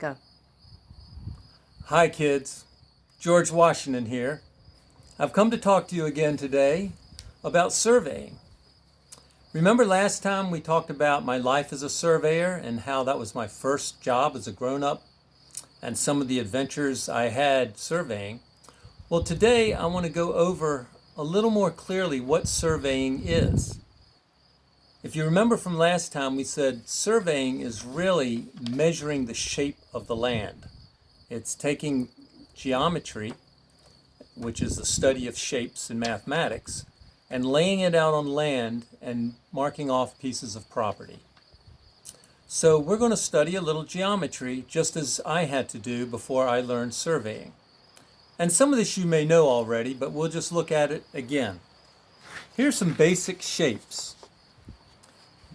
Go. Hi kids, George Washington here. I've come to talk to you again today about surveying. Remember last time we talked about my life as a surveyor and how that was my first job as a grown-up and some of the adventures I had surveying? Well, today I want to go over a little more clearly what surveying is. If you remember from last time, we said surveying is really measuring the shape of the land. It's taking geometry, which is the study of shapes in mathematics, and laying it out on land and marking off pieces of property. So we're going to study a little geometry, just as I had to do before I learned surveying. And some of this you may know already, but we'll just look at it again. Here's some basic shapes.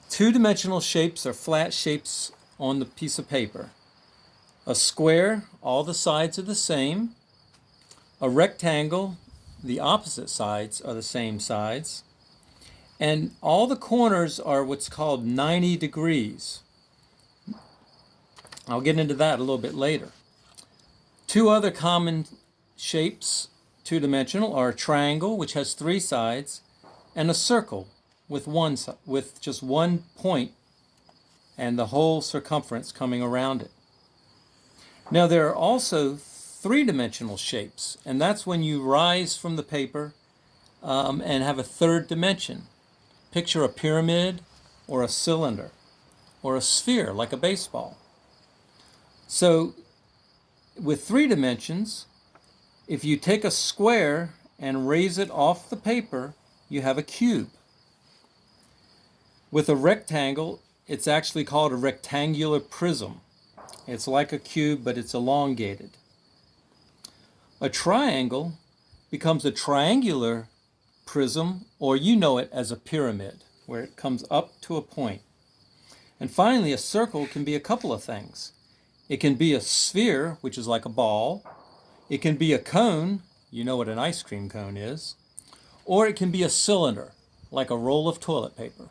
Two-dimensional shapes are flat shapes on the piece of paper. A square, all the sides are the same. A rectangle, the opposite sides are the same sides. And all the corners are what's called 90 degrees. I'll get into that a little bit later. Two other common shapes, two-dimensional, are a triangle, which has three sides, and a circle with just one point and the whole circumference coming around it. Now there are also three-dimensional shapes, and that's when you rise from the paper and have a third dimension. Picture a pyramid or a cylinder or a sphere like a baseball. So with three dimensions, if you take a square and raise it off the paper, you have a cube. With a rectangle, it's actually called a rectangular prism. It's like a cube, but it's elongated. A triangle becomes a triangular prism, or you know it as a pyramid, where it comes up to a point. And finally, a circle can be a couple of things. It can be a sphere, which is like a ball. It can be a cone, you know what an ice cream cone is. Or it can be a cylinder, like a roll of toilet paper.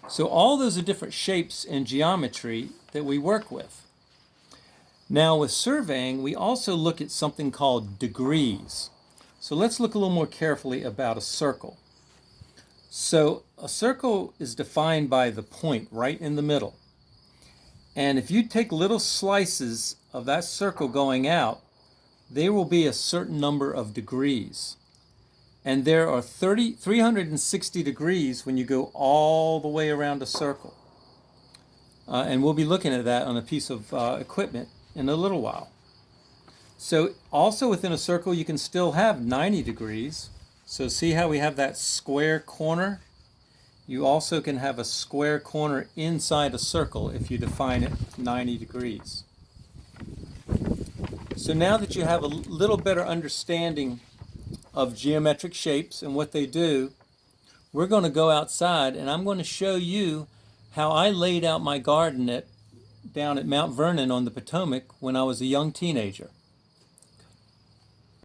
So all those are different shapes in geometry that we work with. Now with surveying, we also look at something called degrees. So let's look a little more carefully about a circle. So a circle is defined by the point right in the middle. And if you take little slices of that circle going out, there will be a certain number of degrees. And there are 360 degrees when you go all the way around a circle. And we'll be looking at that on a piece of equipment in a little while. So also within a circle you can still have 90 degrees. So see how we have that square corner? You also can have a square corner inside a circle if you define it 90 degrees. So now that you have a little better understanding of geometric shapes and what they do, we're going to go outside and I'm going to show you how I laid out my garden down at Mount Vernon on the Potomac when I was a young teenager.